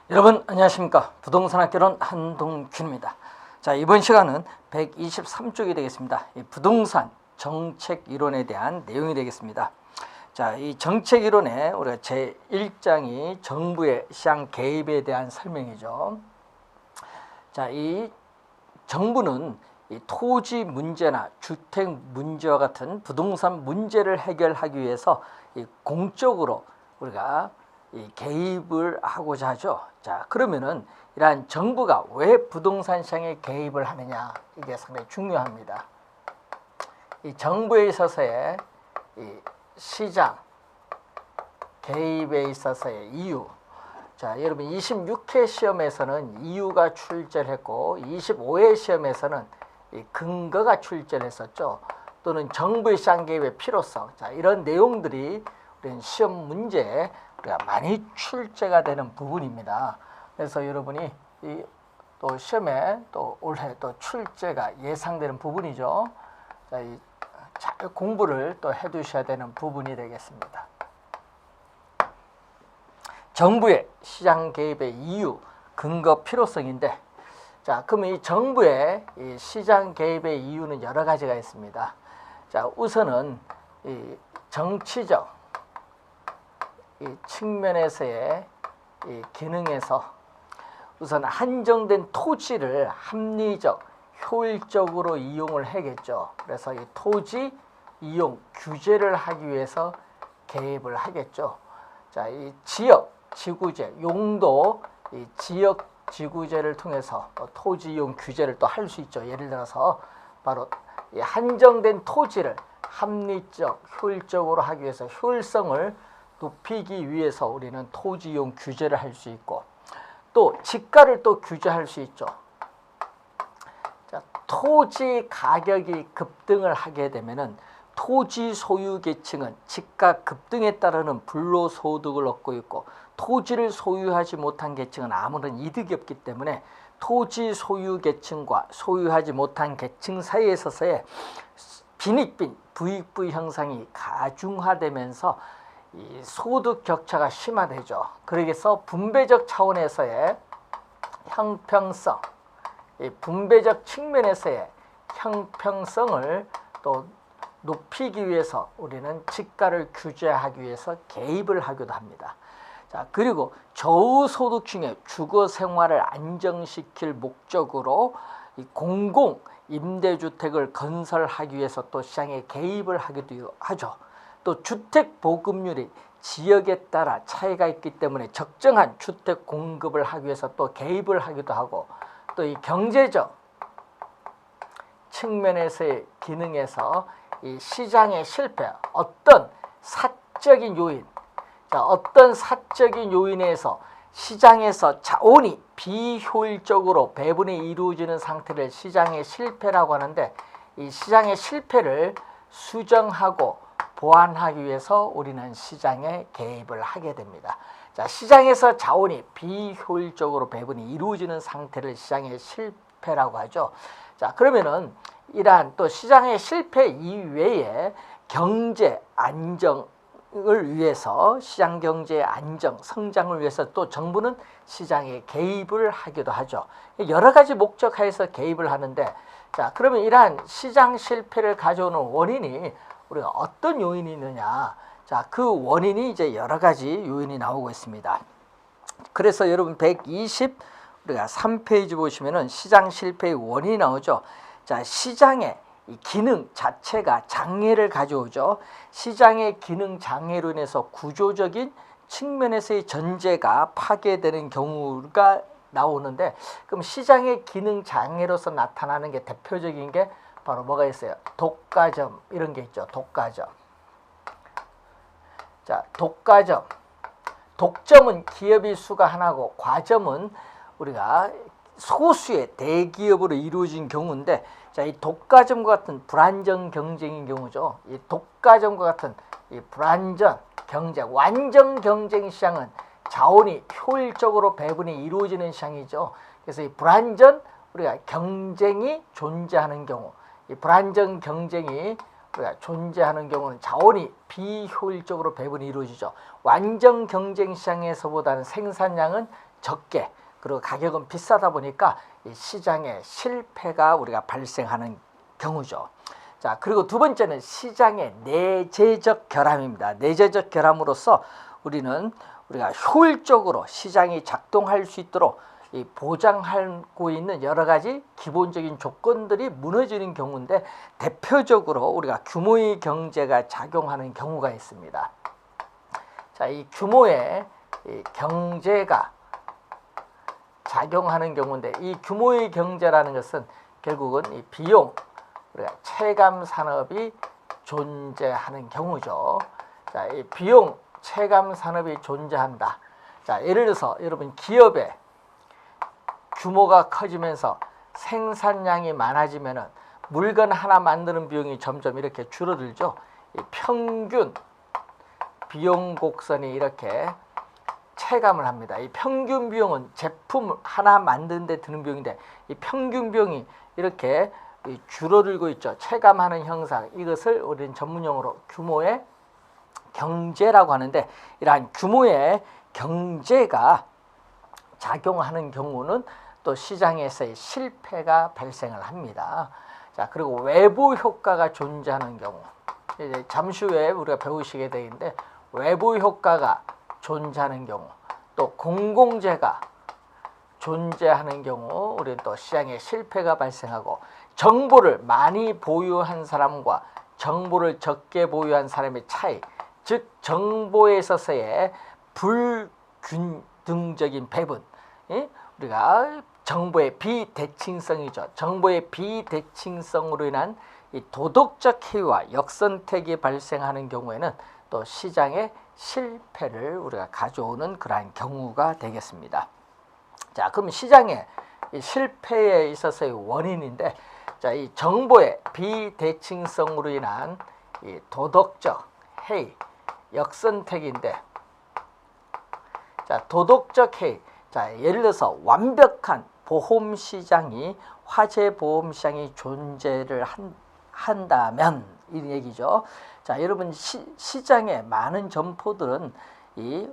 여러분 안녕하십니까. 부동산학개론 한동균입니다. 자, 이번 시간은 123쪽이 되겠습니다. 이 부동산 정책 이론에 대한 내용이 되겠습니다. 자, 이 정책 이론에 우리가 제1장이 정부의 시장 개입에 대한 설명이죠. 자, 이 정부는 이 토지 문제나 주택 문제와 같은 부동산 문제를 해결하기 위해서 이 공적으로 우리가 이 개입을 하고자 하죠. 자, 그러면은 이러한 정부가 왜 부동산 시장에 개입을 하느냐, 이게 상당히 중요합니다. 이 정부에 있어서의 이 시장 개입에 있어서의 이유. 자, 여러분 26회 시험에서는 이유가 출제를 했고 25회 시험에서는 이 근거가 출제를 했었죠. 또는 정부의 시장 개입의 필요성. 자, 이런 내용들이 우리 시험 문제에 우리가 많이 출제가 되는 부분입니다. 그래서 여러분이 또 시험에 또 올해 또 출제가 예상되는 부분이죠. 자, 잘 공부를 또 해두셔야 되는 부분이 되겠습니다. 정부의 시장 개입의 이유, 근거, 필요성인데, 자, 그러면 이 정부의 이 시장 개입의 이유는 여러 가지가 있습니다. 자, 우선은 이 정치적 이 측면에서의 이 기능에서 우선 한정된 토지를 합리적, 효율적으로 이용을 해야겠죠. 그래서 이 토지 이용 규제를 하기 위해서 개입을 하겠죠. 자, 이 지역 지구제, 용도 이 지역 지구제를 통해서 토지 이용 규제를 또 할 수 있죠. 예를 들어서 바로 이 한정된 토지를 합리적, 효율적으로 하기 위해서 효율성을 높이기 위해서 우리는 토지 이용 규제를 할 수 있고, 또 지가를 또 규제할 수 있죠. 자, 토지 가격이 급등을 하게 되면은 토지 소유 계층은 지가 급등에 따르는 불로소득을 얻고 있고, 토지를 소유하지 못한 계층은 아무런 이득이 없기 때문에 토지 소유 계층과 소유하지 못한 계층 사이에 있어서의 빈익빈, 부익부 형상이 가중화되면서 이 소득 격차가 심화되죠. 그래서 분배적 차원에서의 형평성, 이 분배적 측면에서의 형평성을 또 높이기 위해서 우리는 지가를 규제하기 위해서 개입을 하기도 합니다. 자, 그리고 저소득층의 주거 생활을 안정시킬 목적으로 이 공공 임대주택을 건설하기 위해서 또 시장에 개입을 하기도 하죠. 또 주택 보급률이 지역에 따라 차이가 있기 때문에 적정한 주택 공급을 하기 위해서 또 개입을 하기도 하고, 또 이 경제적 측면에서의 기능에서 이 시장의 실패, 어떤 사적인 요인, 자, 어떤 사적인 요인에서 시장에서 자원이 비효율적으로 배분이 이루어지는 상태를 시장의 실패라고 하는데, 이 시장의 실패를 수정하고 보완하기 위해서 우리는 시장에 개입을 하게 됩니다. 자, 시장에서 자원이 비효율적으로 배분이 이루어지는 상태를 시장의 실패라고 하죠. 자, 그러면은 이러한 또 시장의 실패 이외에 경제 안정을 위해서, 시장 경제의 안정, 성장을 위해서 또 정부는 시장에 개입을 하기도 하죠. 여러 가지 목적하에서 개입을 하는데, 자, 그러면 이러한 시장 실패를 가져오는 원인이 우리가 어떤 요인이 있느냐. 자, 그 원인이 이제 여러 가지 요인이 나오고 있습니다. 그래서 여러분 우리가 3페이지 보시면은 시장 실패의 원인이 나오죠. 자, 시장의 이 기능 자체가 장애를 가져오죠. 시장의 기능 장애로 인해서 구조적인 측면에서의 전제가 파괴되는 경우가 나오는데, 그럼 시장의 기능 장애로서 나타나는 게 대표적인 게 바로 뭐가 있어요? 독과점, 이런 게 있죠. 독과점. 자, 독과점. 독점은 기업의 수가 하나고, 과점은 우리가 소수의 대기업으로 이루어진 경우인데, 자, 이 독과점과 같은 불안정 경쟁인 경우죠. 이 독과점과 같은 이 불안전 경쟁, 완전 경쟁 시장은 자원이 효율적으로 배분이 이루어지는 시장이죠. 그래서 이 불안전, 우리가 경쟁이 존재하는 경우, 이 불안정 경쟁이 우리가 존재하는 경우는 자원이 비효율적으로 배분이 이루어지죠. 완전 경쟁 시장에서보다는 생산량은 적게 그리고 가격은 비싸다 보니까 이 시장에 실패가 우리가 발생하는 경우죠. 자, 그리고 두 번째는 시장의 내재적 결함입니다. 내재적 결함으로써 우리가 효율적으로 시장이 작동할 수 있도록 이 보장하고 있는 여러 가지 기본적인 조건들이 무너지는 경우인데, 대표적으로 우리가 규모의 경제가 작용하는 경우가 있습니다. 자, 이 규모의 이 경제가 작용하는 경우인데, 이 규모의 경제라는 것은 결국은 이 비용, 우리가 체감 산업이 존재하는 경우죠. 자, 이 비용 체감 산업이 존재한다. 자, 예를 들어서 여러분 기업의 규모가 커지면서 생산량이 많아지면은 물건 하나 만드는 비용이 점점 이렇게 줄어들죠. 이 평균 비용 곡선이 이렇게 체감을 합니다. 이 평균 비용은 제품 하나 만드는 데 드는 비용인데, 이 평균 비용이 이렇게 줄어들고 있죠. 체감하는 형상, 이것을 우리는 전문용어로 규모의 경제라고 하는데, 이러한 규모의 경제가 작용하는 경우는 또 시장에서의 실패가 발생을 합니다. 자, 그리고 외부 효과가 존재하는 경우, 이제 잠시 후에 우리가 배우시게 되는데, 외부 효과가 존재하는 경우, 또 공공재가 존재하는 경우 우리는 또 시장에 실패가 발생하고, 정보를 많이 보유한 사람과 정보를 적게 보유한 사람의 차이, 즉 정보에 있어서의 불균등적인 배분, 우리가 정보의 비대칭성이죠. 정보의 비대칭성으로 인한 이 도덕적 해이와 역선택이 발생하는 경우에는 또 시장의 실패를 우리가 가져오는 그러한 경우가 되겠습니다. 자, 그럼 시장의 이 실패에 있어서의 원인인데, 자, 이 정보의 비대칭성으로 인한 이 도덕적 해이, 역선택인데, 자, 도덕적 해이. 자, 예를 들어서 완벽한 보험 시장이, 화재 보험 시장이 존재를 한다면 이 얘기죠. 자, 여러분 시장에 많은 점포들은 이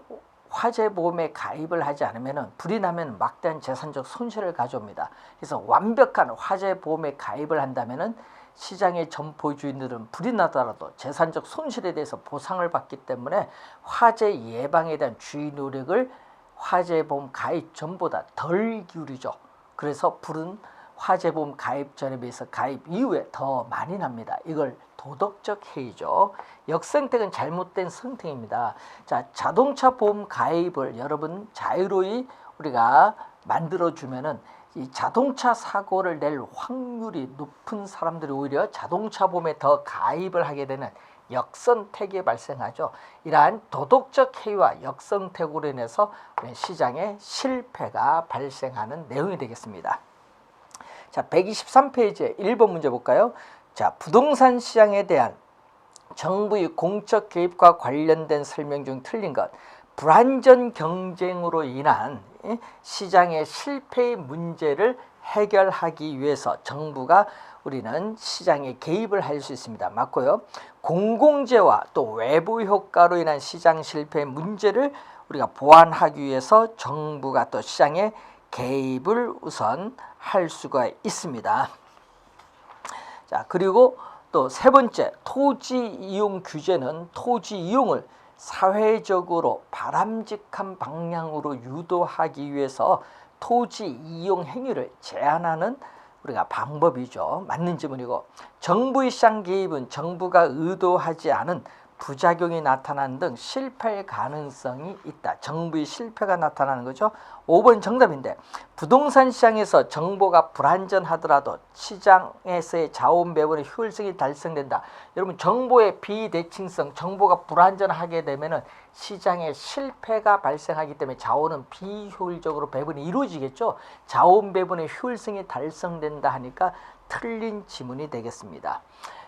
화재 보험에 가입을 하지 않으면 불이 나면 막대한 재산적 손실을 가져옵니다. 그래서 완벽한 화재 보험에 가입을 한다면은 시장의 점포 주인들은 불이 나더라도 재산적 손실에 대해서 보상을 받기 때문에 화재 예방에 대한 주의 노력을 화재보험 가입 전보다 덜 기울이죠. 그래서 불은 화재보험 가입 전에 비해서 가입 이후에 더 많이 납니다. 이걸 도덕적 해이죠. 역선택은 잘못된 선택입니다. 자, 자동차 보험 가입을 여러분 자유로이 우리가 만들어주면은 이 자동차 사고를 낼 확률이 높은 사람들이 오히려 자동차 보험에 더 가입을 하게 되는 역선택이 발생하죠. 이러한 도덕적 해이와 역선택으로 인해서 시장에 실패가 발생하는 내용이 되겠습니다. 자, 123페이지에 1번 문제 볼까요? 자, 부동산 시장에 대한 정부의 공적 개입과 관련된 설명 중 틀린 것. 불안전 경쟁으로 인한 시장의 실패의 문제를 해결하기 위해서 정부가 우리는 시장에 개입을 할 수 있습니다. 맞고요. 공공재와 또 외부 효과로 인한 시장 실패의 문제를 우리가 보완하기 위해서 정부가 또 시장에 개입을 우선 할 수가 있습니다. 자, 그리고 또 세 번째, 토지 이용 규제는 토지 이용을 사회적으로 바람직한 방향으로 유도하기 위해서 토지 이용 행위를 제한하는 우리가 방법이죠. 맞는 질문이고, 정부의 시장 개입은 정부가 의도하지 않은 부작용이 나타나는 등 실패할 가능성이 있다. 정부의 실패가 나타나는 거죠. 5번 정답인데, 부동산 시장에서 정보가 불안전하더라도 시장에서의 자원 배분의 효율성이 달성된다. 여러분, 정보의 비대칭성, 정보가 불안전하게 되면은 시장에 실패가 발생하기 때문에 자원은 비효율적으로 배분이 이루어지겠죠. 자원 배분의 효율성이 달성된다 하니까 틀린 지문이 되겠습니다.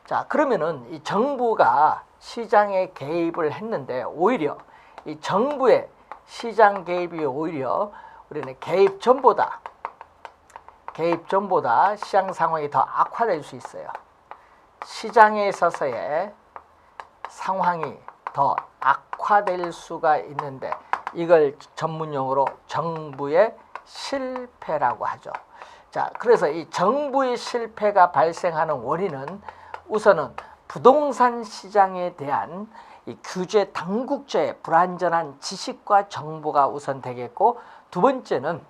자, 그러면은 이 정부가 시장에 개입을 했는데, 오히려 이 정부의 시장 개입이 오히려 우리는 개입 전보다 시장 상황이 더 악화될 수 있어요. 시장에 있어서의 상황이 더 악화될 수가 있는데, 이걸 전문용어로 정부의 실패라고 하죠. 자, 그래서 이 정부의 실패가 발생하는 원인은 우선은 부동산 시장에 대한 이 규제 당국자의 불완전한 지식과 정보가 우선 되겠고, 두 번째는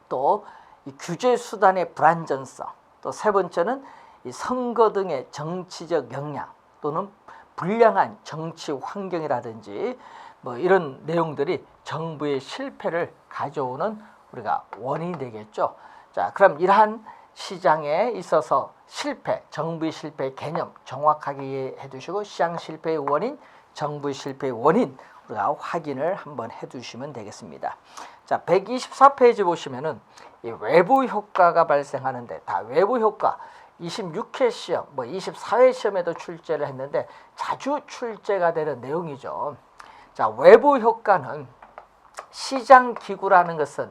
또 이 규제 수단의 불완전성, 또 세 번째는 이 선거 등의 정치적 영향 또는 불량한 정치 환경이라든지 뭐 이런 내용들이 정부의 실패를 가져오는 우리가 원인이 되겠죠. 자, 그럼 이러한 시장에 있어서 실패, 정부의 실패의 개념 정확하게 이해해 두시고, 시장 실패의 원인, 정부의 실패의 원인 우리가 확인을 한번 해 두시면 되겠습니다. 자, 124페이지 보시면은 이 외부 효과가 발생하는데, 다 외부 효과 26회 시험, 뭐 24회 시험에도 출제를 했는데 자주 출제가 되는 내용이죠. 자, 외부 효과는 시장 기구라는 것은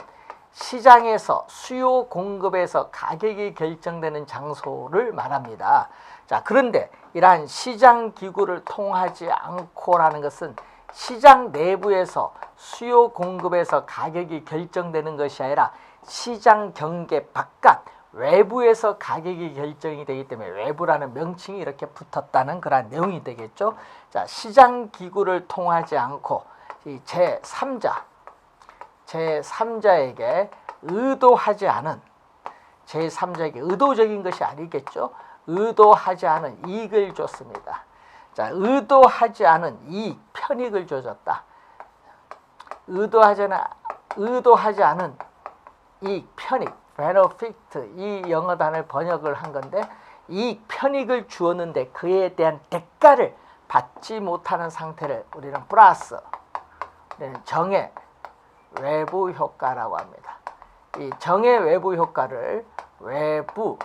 시장에서 수요 공급에서 가격이 결정되는 장소를 말합니다. 자, 그런데 이러한 시장 기구를 통하지 않고라는 것은 시장 내부에서 수요 공급에서 가격이 결정되는 것이 아니라 시장 경계 바깥 외부에서 가격이 결정이 되기 때문에 외부라는 명칭이 이렇게 붙었다는 그런 내용이 되겠죠. 자, 시장 기구를 통하지 않고 이 제3자에게 의도하지 않은, 제3자에게 의도적인 것이 아니겠죠. 의도하지 않은 이익을 줬습니다. 자, 의도하지 않은 이익, 편익을 줘줬다. 의도하지 않은 이익, 편익, benefit, 이 영어 단어를 번역을 한 건데, 이익, 편익을 주었는데 그에 대한 대가를 받지 못하는 상태를 우리는 플러스, 우리는 정의 외부 효과라고 합니다. 이 정의 외부 효과를 외부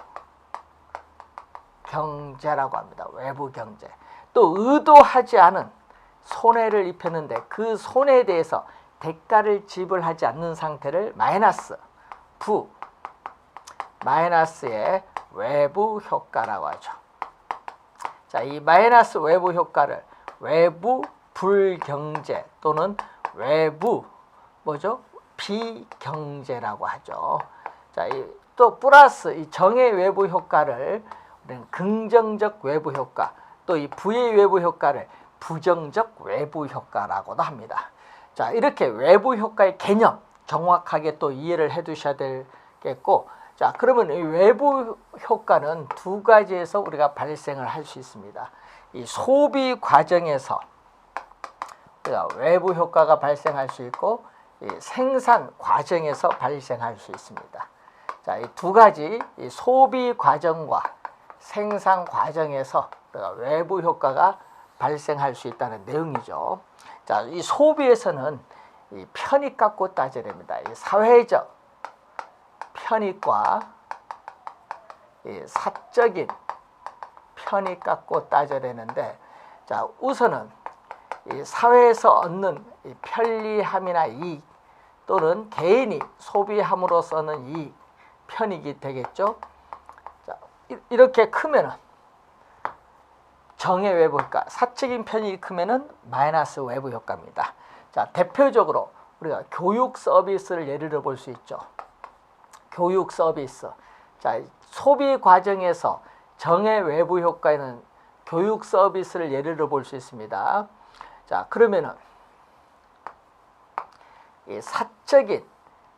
경제라고 합니다. 외부 경제. 또 의도하지 않은 손해를 입혔는데 그 손해에 대해서 대가를 지불하지 않는 상태를 마이너스, 마이너스의 외부 효과라고 하죠. 자, 이 마이너스 외부 효과를 외부 불경제 또는 외부 비경제라고 하죠. 자, 또 플러스 이 정의 외부 효과를 우리는 긍정적 외부 효과, 또 이 부의 외부 효과를 부정적 외부 효과라고도 합니다. 자, 이렇게 외부 효과의 개념 정확하게 또 이해를 해 두셔야 되겠고, 자, 그러면 이 외부 효과는 두 가지에서 우리가 발생을 할 수 있습니다. 이 소비 과정에서 우리가 외부 효과가 발생할 수 있고, 이 생산 과정에서 발생할 수 있습니다. 자, 이 두 가지, 이 소비 과정과 생산 과정에서 외부 효과가 발생할 수 있다는 내용이죠. 자, 이 소비에서는 이 편익 갖고 따져야 됩니다. 이 사회적 편익과 이 사적인 편익 갖고 따져야 되는데, 자, 우선은 이 사회에서 얻는 이 편리함이나 이익 또는 개인이 소비함으로써는 이익, 편익이 되겠죠. 자, 이렇게 크면은 정의 외부 효과, 사적인 편익이 크면은 마이너스 외부 효과입니다. 자, 대표적으로 우리가 교육 서비스를 예를 들어 볼 수 있죠. 교육 서비스. 자, 소비 과정에서 정의 외부 효과에는 교육 서비스를 예를 들어 볼 수 있습니다. 자, 그러면은 이 사적인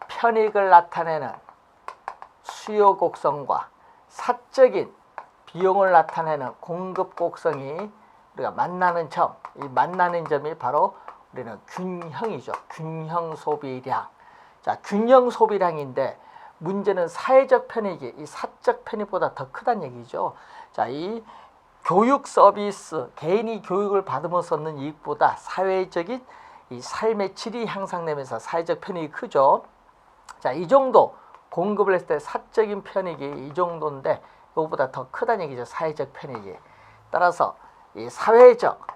편익을 나타내는 수요 곡선과 사적인 비용을 나타내는 공급 곡선이 우리가 만나는 점, 이 만나는 점이 바로 우리는 균형이죠. 균형 소비량. 자, 균형 소비량인데 문제는 사회적 편익이 이 사적 편익보다 더 크다는 얘기죠. 자, 이 교육 서비스, 개인이 교육을 받으면서 얻는 이익보다 사회적인 이 삶의 질이 향상되면서 사회적 편익이 크죠. 자, 이 정도 공급을 했을 때 사적인 편익이 이 정도인데 이거보다 더 크다는 얘기죠. 사회적 편익이. 따라서 이 사회적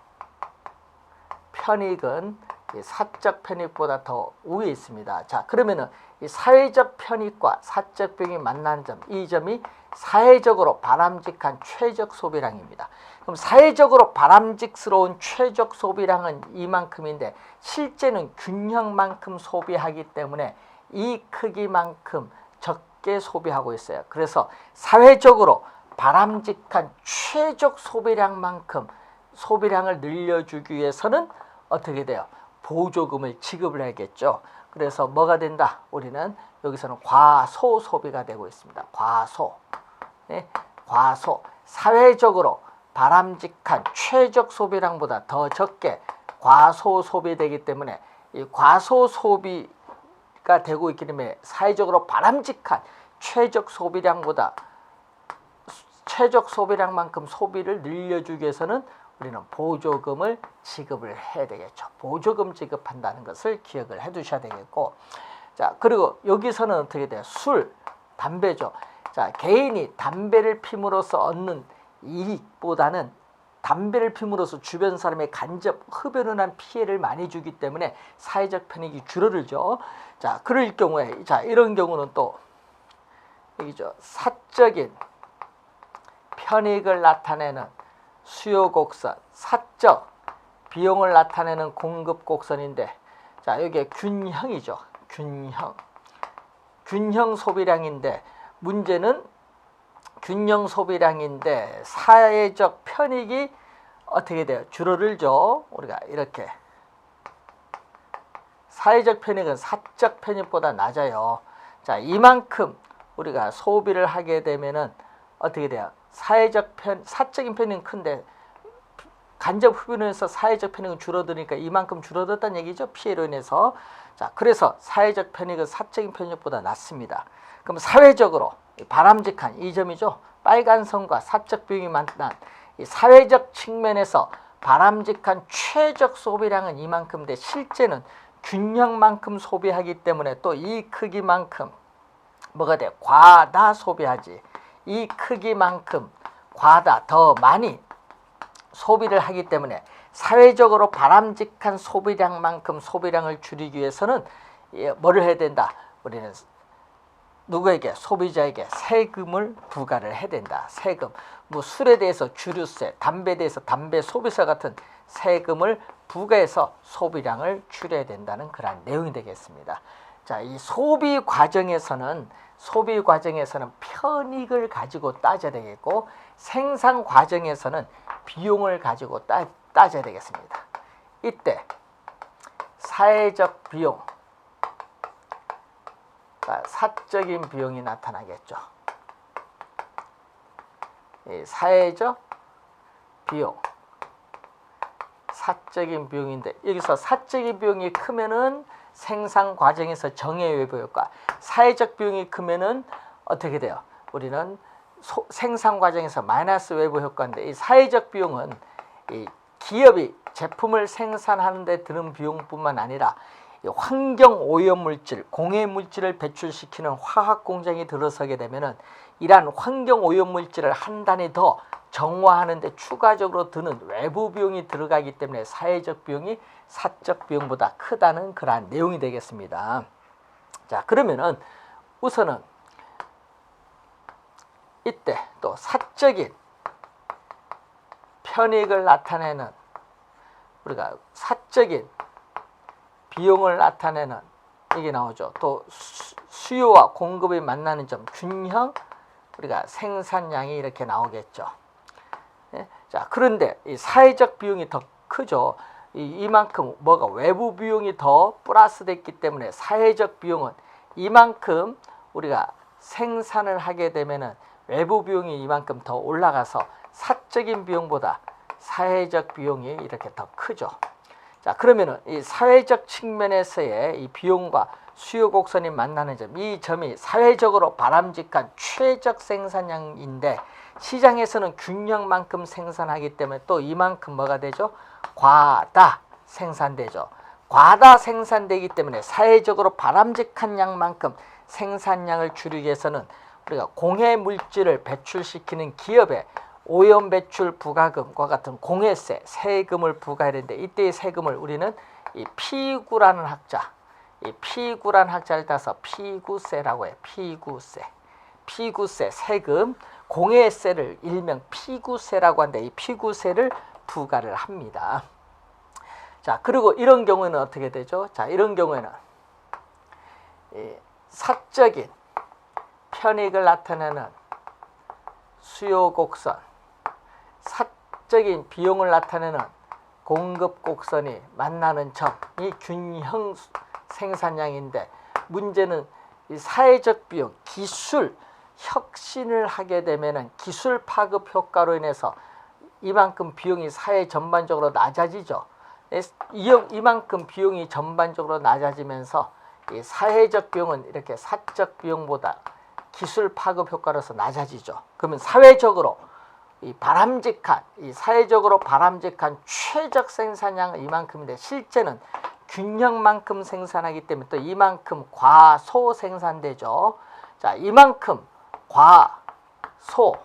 편익은 이 사적 편익보다 더 우위에 있습니다. 자, 그러면은 이 사회적 편익과 사적 비용이 만나는 점, 이 점이 사회적으로 바람직한 최적 소비량입니다. 그럼 사회적으로 바람직스러운 최적 소비량은 이만큼인데 실제는 균형만큼 소비하기 때문에 이 크기만큼 적게 소비하고 있어요. 그래서 사회적으로 바람직한 최적 소비량만큼 소비량을 늘려주기 위해서는 어떻게 돼요? 보조금을 지급을 해야겠죠. 그래서 뭐가 된다? 우리는 여기서는 과소 소비가 되고 있습니다. 과소. 네? 과소. 사회적으로 바람직한 최적 소비량보다 더 적게 과소 소비되기 때문에 이 과소 소비가 되고 있기 때문에 사회적으로 바람직한 최적 소비량보다 최적 소비량만큼 소비를 늘려주기 위해서는 우리는 보조금을 지급을 해야 되겠죠. 보조금 지급한다는 것을 기억을 해 두셔야 되겠고, 자, 그리고 여기서는 어떻게 돼요? 술, 담배죠. 자, 개인이 담배를 피움으로써 얻는 이익보다는 담배를 피움으로써 주변 사람의 간접 흡연을 한 피해를 많이 주기 때문에 사회적 편익이 줄어들죠. 자, 그럴 경우에, 자, 이런 경우는 또 여기죠. 사적인 편익을 나타내는 수요 곡선, 사적 비용을 나타내는 공급 곡선인데, 자, 여기에 균형이죠. 균형 소비량인데, 문제는 균형 소비량인데 사회적 편익이 어떻게 돼요? 줄어들죠. 우리가 이렇게 사회적 편익은 사적 편익보다 낮아요. 자, 이만큼 우리가 소비를 하게 되면은 어떻게 돼요? 사적인 편익은 큰데 간접 흡연으로 해서 사회적 편익은 줄어드니까 이만큼 줄어들었다는 얘기죠. 피해로 인해서. 자, 그래서 사회적 편익은 사적인 편익보다 낮습니다. 그럼 사회적으로 바람직한 이 점이죠. 빨간 선과 사적 비용이 만난 이 사회적 측면에서 바람직한 최적 소비량은 이만큼인데 실제는 균형만큼 소비하기 때문에 또 이 크기만큼 뭐가 돼? 과다 소비하지. 이 크기만큼 더 많이 소비를 하기 때문에 사회적으로 바람직한 소비량만큼 소비량을 줄이기 위해서는 뭐를 해야 된다? 우리는 누구에게? 소비자에게 세금을 부과를 해야 된다. 세금. 뭐 술에 대해서 주류세, 담배에 대해서 담배 소비세 같은 세금을 부과해서 소비량을 줄여야 된다는 그런 내용이 되겠습니다. 자, 이 소비 과정에서는 편익을 가지고 따져야 되겠고 생산 과정에서는 비용을 가지고 따져야 되겠습니다. 이때 사회적 비용, 사적인 비용이 나타나겠죠. 사회적 비용, 사적인 비용인데 여기서 사적인 비용이 크면은 생산 과정에서 정해 외부 효과, 사회적 비용이 크면은 어떻게 돼요? 우리는 생산 과정에서 마이너스 외부 효과인데 이 사회적 비용은 이 기업이 제품을 생산하는 데 드는 비용뿐만 아니라 환경 오염 물질, 공해 물질을 배출시키는 화학 공장이 들어서게 되면은 이러한 환경 오염 물질을 한 단위 더 정화하는 데 추가적으로 드는 외부 비용이 들어가기 때문에 사회적 비용이 사적 비용보다 크다는 그러한 내용이 되겠습니다. 자, 그러면은 우선은 이때 또 사적인 편익을 나타내는 우리가 사적인 비용을 나타내는 이게 나오죠. 또 수요와 공급이 만나는 점 균형, 우리가 생산량이 이렇게 나오겠죠. 네? 자, 그런데 이 사회적 비용이 더 크죠. 이만큼 뭐가 외부 비용이 더 플러스 됐기 때문에 사회적 비용은 이만큼 우리가 생산을 하게 되면은 외부 비용이 이만큼 더 올라가서 사적인 비용보다 사회적 비용이 이렇게 더 크죠. 자, 그러면은 이 사회적 측면에서의 이 비용과 수요 곡선이 만나는 점, 이 점이 사회적으로 바람직한 최적 생산량인데 시장에서는 균형만큼 생산하기 때문에 또 이만큼 뭐가 되죠? 과다 생산되죠. 과다 생산되기 때문에 사회적으로 바람직한 양만큼 생산량을 줄이기 위해서는 우리가 공해 물질을 배출시키는 기업에 오염 배출 부과금과 같은 공해세, 세금을 부과해야 되는데 이때의 세금을 우리는 이 피구라는 학자, 이 피구라는 학자를 따서 피구세라고 해요. 피구세, 세금, 공의 세를 일명 피구세라고 하는데 이 피구세를 부과를 합니다. 자, 그리고 이런 경우에는 어떻게 되죠? 자, 이런 경우에는 사적인 편익을 나타내는 수요 곡선, 사적인 비용을 나타내는 공급 곡선이 만나는 점이 균형 생산량인데, 문제는 이 사회적 비용, 기술 혁신을 하게 되면은 기술 파급 효과로 인해서 이만큼 비용이 사회 전반적으로 낮아지죠. 이만큼 비용이 전반적으로 낮아지면서 이 사회적 비용은 이렇게 사적 비용보다 기술 파급 효과로서 낮아지죠. 그러면 사회적으로 사회적으로 바람직한 최적 생산량은 이만큼인데, 실제는 균형만큼 생산하기 때문에 또 이만큼 과소 생산되죠. 자, 이만큼 과소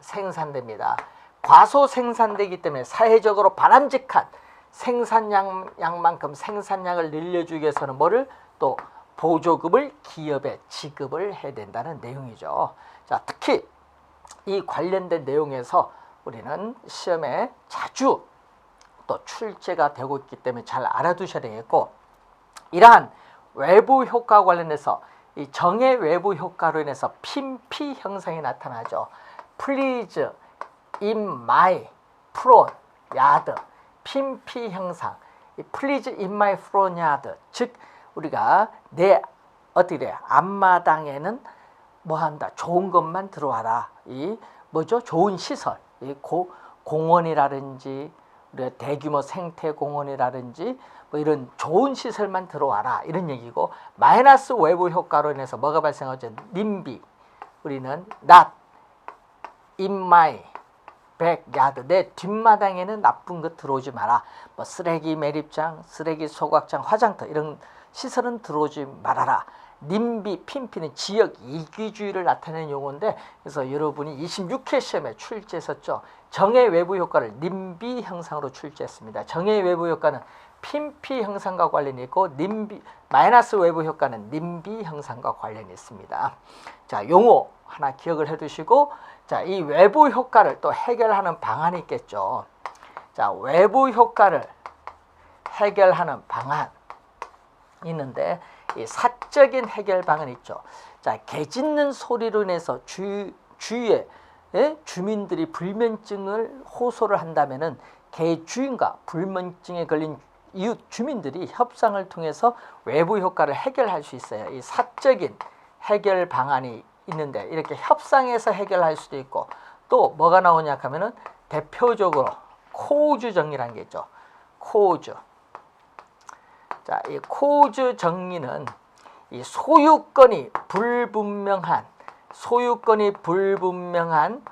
생산됩니다. 과소 생산되기 때문에 사회적으로 바람직한 생산량만큼 생산량을 늘려주기 위해서는 뭐를 또 보조금을 기업에 지급을 해야 된다는 내용이죠. 자, 특히 이 관련된 내용에서 우리는 시험에 자주 또 출제가 되고 있기 때문에 잘 알아두셔야 되겠고, 이러한 외부 효과 관련해서 이 정의 외부 효과로 인해서 핀피 형상이 나타나죠. Please in my front yard. 핀피 형상. Please in my front yard. 즉 우리가 내 어떻게 돼? 앞마당에는 뭐 한다? 좋은 것만 들어와라. 이 뭐죠? 좋은 시설. 이 공원이라든지 대규모 생태공원이라든지 뭐 이런 좋은 시설만 들어와라, 이런 얘기고, 마이너스 외부 효과로 인해서 뭐가 발생하죠? 님비. 우리는 not in my backyard. 내 뒷마당에는 나쁜 것 들어오지 마라. 뭐 쓰레기 매립장, 쓰레기 소각장, 화장터 이런 시설은 들어오지 말아라. 님비, 핀피는 지역 이기주의를 나타내는 용어인데, 그래서 여러분이 26회 시험에 출제했었죠. 정의 외부 효과를 님비 형상으로 출제했습니다. 정의 외부 효과는 핀피 형상과 관련이 있고, 마이너스 외부 효과는 님비 형상과 관련이 있습니다. 자, 용어 하나 기억을 해두시고, 자, 이 외부 효과를 또 해결하는 방안이 있겠죠. 자, 외부 효과를 해결하는 방안 있는데, 이 사적인 해결 방안이 있죠. 자, 개 짖는 소리로 인해서 주위에 주민들이 불면증을 호소를 한다면은 개 주인과 불면증에 걸린 이웃 주민들이 협상을 통해서 외부 효과를 해결할 수 있어요. 이 사적인 해결 방안이 있는데, 이렇게 협상해서 해결할 수도 있고, 또 뭐가 나오냐 하면은 대표적으로 코우주 정리라는 게 있죠. 코우주. 자, 이 코우주 정리는 이 소유권이 불분명한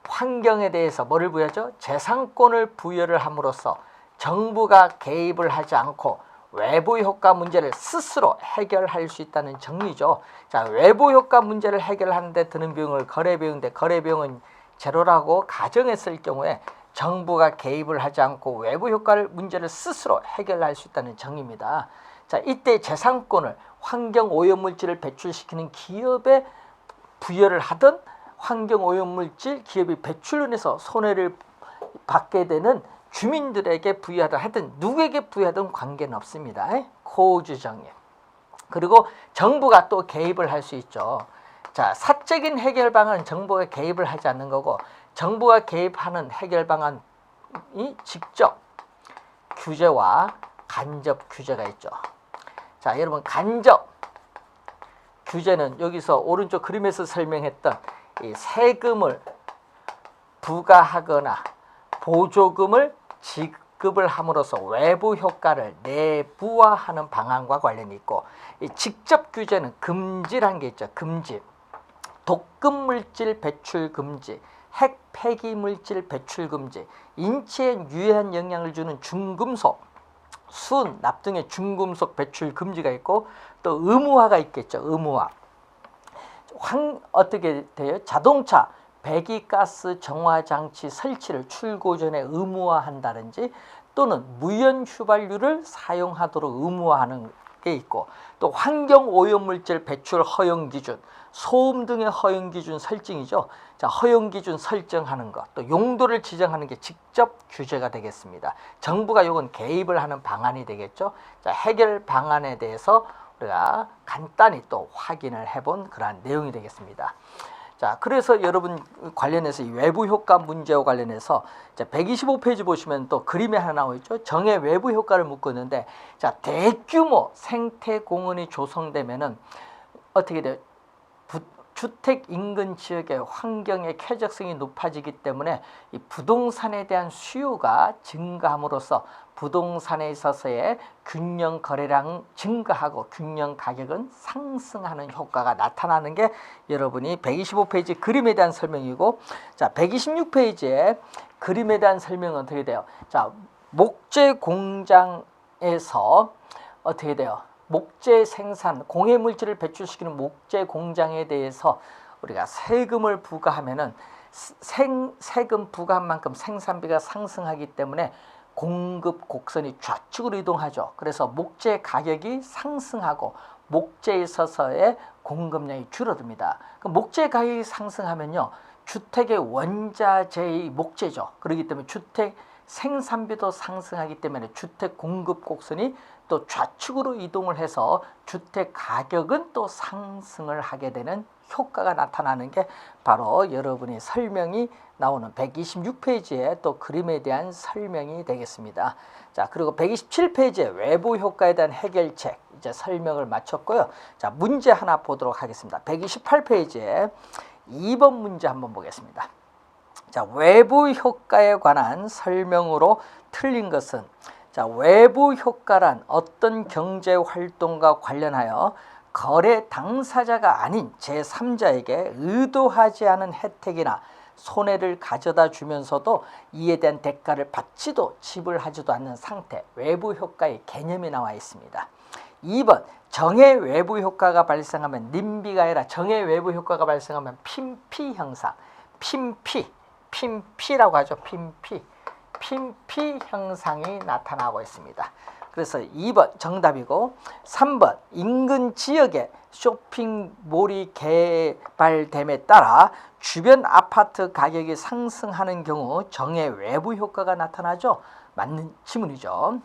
환경에 대해서 뭐를 부여하죠? 재산권을 부여를 함으로써 정부가 개입을 하지 않고 외부 효과 문제를 스스로 해결할 수 있다는 정리죠. 자, 외부 효과 문제를 해결하는 데 드는 비용을 거래비용인데, 거래비용은 제로라고 가정했을 경우에 정부가 개입을 하지 않고 외부 효과를 문제를 스스로 해결할 수 있다는 정의입니다. 자, 이때 재산권을 환경 오염물질을 배출시키는 기업에 부여를 하든, 환경 오염물질 기업이 배출로 인해서 손해를 받게 되는 주민들에게 부여하든 하든 누구에게 부여하든 관계는 없습니다. 코우주 정의. 그리고 정부가 또 개입을 할 수 있죠. 자, 사적인 해결 방안은 정부가 개입을 하지 않는 거고, 정부가 개입하는 해결 방안이 직접 규제와 간접 규제가 있죠. 자, 여러분, 간접 규제는 여기서 오른쪽 그림에서 설명했던 이 세금을 부과하거나 보조금을 지급을 함으로써 외부 효과를 내부화하는 방안과 관련이 있고, 이 직접 규제는 금지라는 게 있죠. 금지. 독극물질 배출 금지, 핵 폐기물질 배출 금지, 인체에 유해한 영향을 주는 중금속, 순, 납 등의 중금속 배출 금지가 있고, 또 의무화가 있겠죠. 의무화. 어떻게 돼요? 자동차 배기가스 정화장치 설치를 출고 전에 의무화한다든지, 또는 무연 휘발유를 사용하도록 의무화하는 게 있고, 또 환경 오염물질 배출 허용 기준, 소음 등의 허용 기준 설정이죠. 자, 허용 기준 설정하는 것, 또 용도를 지정하는 게 직접 규제가 되겠습니다. 정부가 요건 개입을 하는 방안이 되겠죠. 자, 해결 방안에 대해서 우리가 간단히 또 확인을 해본 그러한 내용이 되겠습니다. 자, 그래서 여러분 관련해서 이 외부 효과 문제와 관련해서 125페이지 보시면 또 그림이 하나 나와 있죠. 정의 외부 효과를 묻고 있는데, 자, 대규모 생태 공원이 조성되면은 어떻게 돼요? 주택 인근 지역의 환경의 쾌적성이 높아지기 때문에 이 부동산에 대한 수요가 증가함으로써 부동산에 있어서의 균형 거래량 증가하고 균형 가격은 상승하는 효과가 나타나는 게 여러분이 125페이지 그림에 대한 설명이고, 자, 126페이지에 그림에 대한 설명은 어떻게 돼요? 자, 목재 공장에서 어떻게 돼요? 목재 생산, 공해 물질을 배출시키는 목재 공장에 대해서 우리가 세금을 부과하면은 세금 부과한 만큼 생산비가 상승하기 때문에 공급 곡선이 좌측으로 이동하죠. 그래서 목재 가격이 상승하고 목재에 있어서의 공급량이 줄어듭니다. 목재 가격이 상승하면요, 주택의 원자재의 목재죠. 그렇기 때문에 주택 생산비도 상승하기 때문에 주택 공급 곡선이 또 좌측으로 이동을 해서 주택 가격은 또 상승을 하게 되는 효과가 나타나는 게 바로 여러분이 설명이 나오는 126페이지에 또 그림에 대한 설명이 되겠습니다. 자, 그리고 127페이지에 외부 효과에 대한 해결책 이제 설명을 마쳤고요. 자, 문제 하나 보도록 하겠습니다. 128페이지에 2번 문제 한번 보겠습니다. 자, 외부 효과에 관한 설명으로 틀린 것은, 자, 외부 효과란 어떤 경제 활동과 관련하여 거래 당사자가 아닌 제3자에게 의도하지 않은 혜택이나 손해를 가져다 주면서도 이에 대한 대가를 받지도 지불하지도 않는 상태, 외부 효과의 개념이 나와 있습니다. 2번, 정의 외부 효과가 발생하면 nim비가 아니라 정의 외부 효과가 발생하면 핀피 현상, 핀피라고 하죠. 핀피 현상이 나타나고 있습니다. 그래서 2번 정답이고, 3번 인근 지역에 쇼핑몰이 개발됨에 따라 주변 아파트 가격이 상승하는 경우 정의 외부 효과가 나타나죠. 맞는 지문이죠.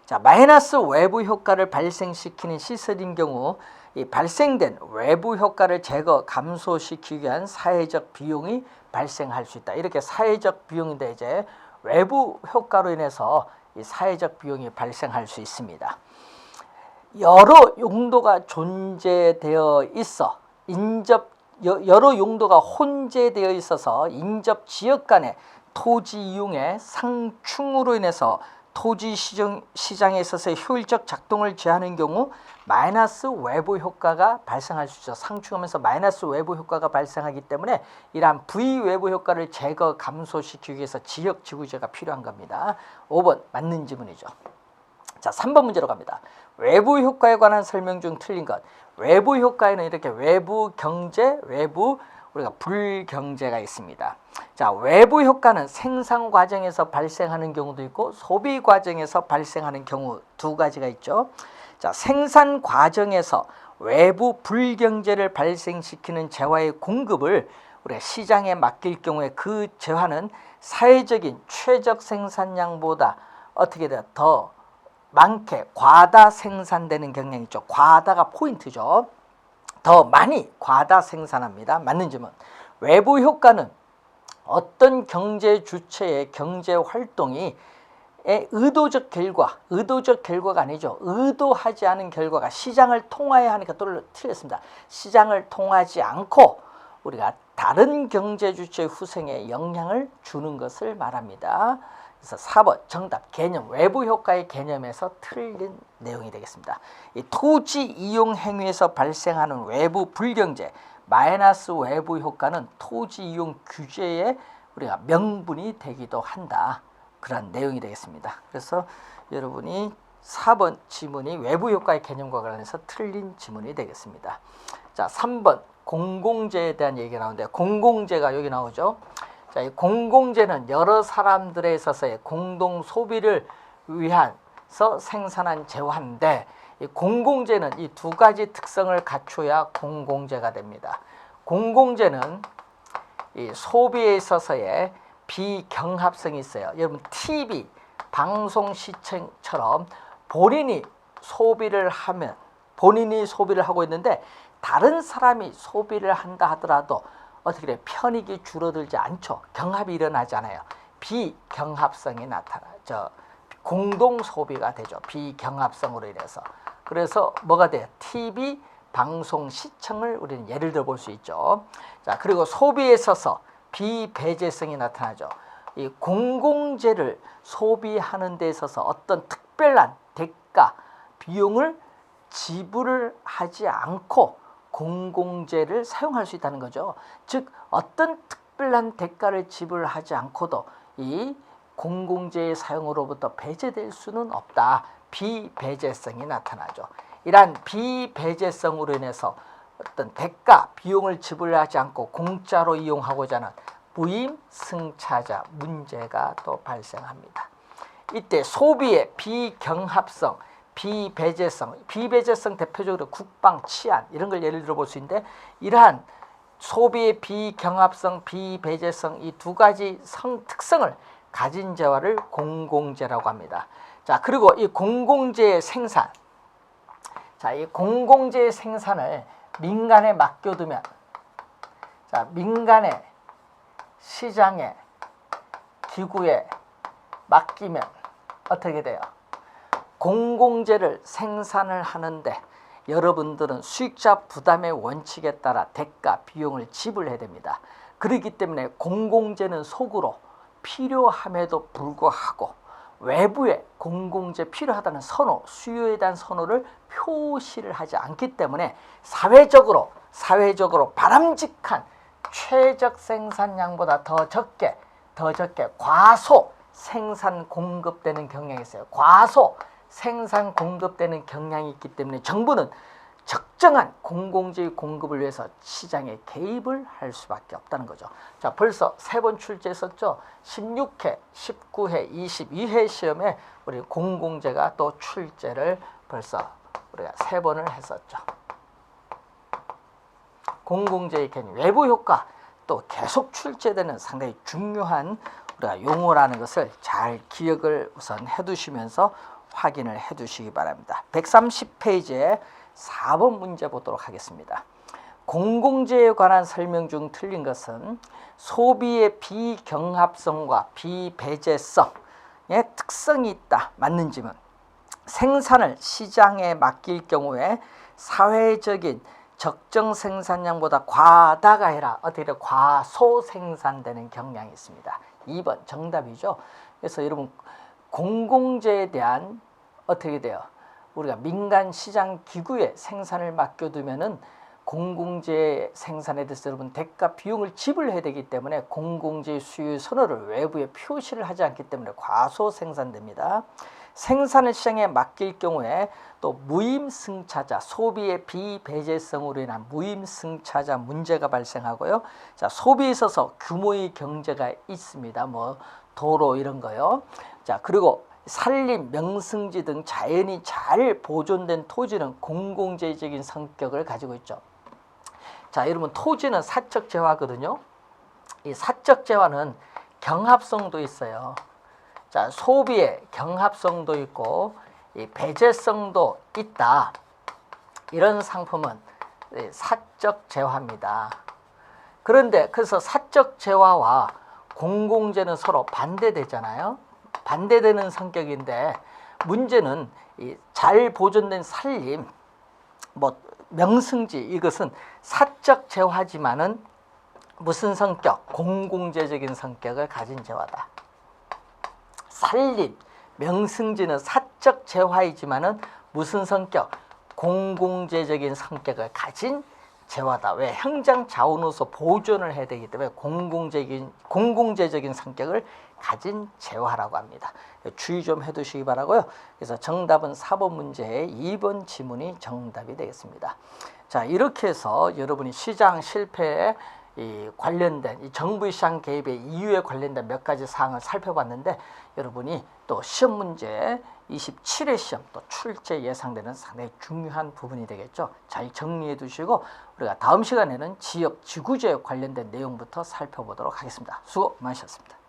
자, 마이너스 외부 효과를 발생시키는 시설인 경우 이 발생된 외부 효과를 제거 감소시키기 위한 사회적 비용이 발생할 수 있다. 이렇게 사회적 비용인데 이제 외부 효과로 인해서 이 사회적 비용이 발생할 수 있습니다. 여러 용도가 존재되어 있어 여러 용도가 혼재되어 있어서 인접 지역 간의 토지 이용의 상충으로 인해서 토지 시장에 있어서의 효율적 작동을 제하는 경우 마이너스 외부 효과가 발생할 수 있죠. 상충하면서 마이너스 외부 효과가 발생하기 때문에 이러한 부외부 효과를 제거 감소시키기 위해서 지역 지구제가 필요한 겁니다. 5번 맞는 지문이죠. 자, 3번 문제로 갑니다. 외부 효과에 관한 설명 중 틀린 것. 외부 효과에는 이렇게 외부 경제, 외부 우리가 불경제가 있습니다. 자, 외부 효과는 생산 과정에서 발생하는 경우도 있고 소비 과정에서 발생하는 경우 두 가지가 있죠. 자, 생산 과정에서 외부 불경제를 발생시키는 재화의 공급을 우리가 시장에 맡길 경우에 그 재화는 사회적인 최적 생산량보다 어떻게 돼요? 더 많게 과다 생산되는 경향이 있죠. 과다가 포인트죠. 더 많이 과다 생산합니다. 맞는 질문. 외부 효과는 어떤 경제 주체의 경제 활동이 의도적 결과가 아니죠. 의도하지 않은 결과가 시장을 통하여야 하니까 또 틀렸습니다. 시장을 통하지 않고 우리가 다른 경제 주체의 후생에 영향을 주는 것을 말합니다. 그래서 4번 정답 개념 외부 효과의 개념에서 틀린 내용이 되겠습니다. 이 토지 이용 행위에서 발생하는 외부 불경제 마이너스 외부 효과는 토지 이용 규제에 우리가 명분이 되기도 한다. 그런 내용이 되겠습니다. 그래서 여러분이 4번 지문이 외부 효과의 개념과 관련해서 틀린 지문이 되겠습니다. 자, 3번 공공재에 대한 얘기가 나오는데 공공재가 여기 나오죠. 자, 이 공공재는 여러 사람들에 있어서의 공동 소비를 위해서 생산한 재화인데, 이 공공재는 이 두 가지 특성을 갖춰야 공공재가 됩니다. 공공재는 이 소비에 있어서의 비경합성이 있어요. 여러분 TV, 방송 시청처럼 본인이 소비를 하고 있는데 다른 사람이 소비를 한다 하더라도 어떻게 돼? 편익이 줄어들지 않죠. 경합이 일어나지 않아요. 비경합성이 나타나죠. 공동 소비가 되죠. 비경합성으로 인해서. 그래서 뭐가 돼요? TV, 방송, 시청을 우리는 예를 들어 볼 수 있죠. 자, 그리고 소비에 있어서 비배제성이 나타나죠. 이 공공재를 소비하는 데 있어서 어떤 특별한 대가, 비용을 지불을 하지 않고 공공재를 사용할 수 있다는 거죠. 즉 어떤 특별한 대가를 지불하지 않고도 이 공공재의 사용으로부터 배제될 수는 없다. 비배제성이 나타나죠. 이러한 비배제성으로 인해서 어떤 대가, 비용을 지불하지 않고 공짜로 이용하고자 하는 무임승차자 문제가 또 발생합니다. 이때 소비의 비경합성, 비배제성 대표적으로 국방, 치안 이런 걸 예를 들어 볼 수 있는데, 이러한 소비의 비경합성, 비배제성 이 두 가지 특성을 가진 재화를 공공재라고 합니다. 자, 그리고 이 공공재의 생산, 자, 이 공공재의 생산을 민간에 맡겨두면, 자, 민간의 시장에, 기구에 맡기면 어떻게 돼요? 공공재를 생산을 하는데 여러분들은 수익자 부담의 원칙에 따라 대가, 비용을 지불해야 됩니다. 그렇기 때문에 공공재는 속으로 필요함에도 불구하고 외부에 공공재 필요하다는 선호, 수요에 대한 선호를 표시를 하지 않기 때문에 사회적으로 바람직한 최적 생산량보다 더 적게 과소 생산 공급되는 경향이 있어요. 과소 생산 공급되는 경향이 있기 때문에 정부는 적정한 공공재의 공급을 위해서 시장에 개입을 할 수밖에 없다는 거죠. 자, 벌써 3번 출제했었죠. 16회, 19회, 22회 시험에 우리 공공재가 또 출제를 벌써 우리가 3번을 했었죠. 공공재의 개념, 외부 효과 또 계속 출제되는 상당히 중요한 우리가 용어라는 것을 잘 기억을 우선 해두시면서 확인을 해두시기 바랍니다. 130페이지에 4번 문제 보도록 하겠습니다. 공공재에 관한 설명 중 틀린 것은 소비의 비경합성과 비배제성의 특성이 있다. 맞는 질문. 생산을 시장에 맡길 경우에 사회적인 적정 생산량보다 과다가 아니라 어떻게 돼? 과소 생산되는 경향이 있습니다. 2번 정답이죠. 그래서 여러분 공공재에 대한 어떻게 돼요? 우리가 민간 시장 기구에 생산을 맡겨두면은 공공재 생산에 대해서 여러분 대가 비용을 지불해야 되기 때문에 공공재 수요 선호를 외부에 표시를 하지 않기 때문에 과소 생산됩니다. 생산을 시장에 맡길 경우에 또 무임승차자, 소비의 비배제성으로 인한 무임승차자 문제가 발생하고요. 자, 소비에 있어서 규모의 경제가 있습니다. 뭐 도로 이런 거요. 자, 그리고 산림, 명승지 등 자연이 잘 보존된 토지는 공공재적인 성격을 가지고 있죠. 자, 여러분 토지는 사적 재화거든요. 이 사적 재화는 경합성도 있어요. 자, 소비에 경합성도 있고 이 배제성도 있다. 이런 상품은 사적 재화입니다. 그런데 그래서 사적 재화와 공공재는 서로 반대되잖아요. 반대되는 성격인데 문제는 이 잘 보존된 산림, 뭐 명승지 이것은 사적 재화지만은 무슨 성격? 공공재적인 성격을 가진 재화다. 산림, 명승지는 사적 재화이지만은 무슨 성격? 공공재적인 성격을 가진 재화다. 왜? 현장 자원으로서 보존을 해야 되기 때문에 공공재적인 성격을 가진 재화라고 합니다. 주의 좀 해두시기 바라고요. 그래서 정답은 4번 문제의 2번 지문이 정답이 되겠습니다. 자, 이렇게 해서 여러분이 시장 실패에 이 관련된 이 정부의 시장 개입의 이유에 관련된 몇 가지 사항을 살펴봤는데 여러분이 또 시험 문제 27회 시험 또 출제 예상되는 상당히 중요한 부분이 되겠죠. 잘 정리해 두시고 우리가 다음 시간에는 지역 지구제에 관련된 내용부터 살펴보도록 하겠습니다. 수고 많으셨습니다.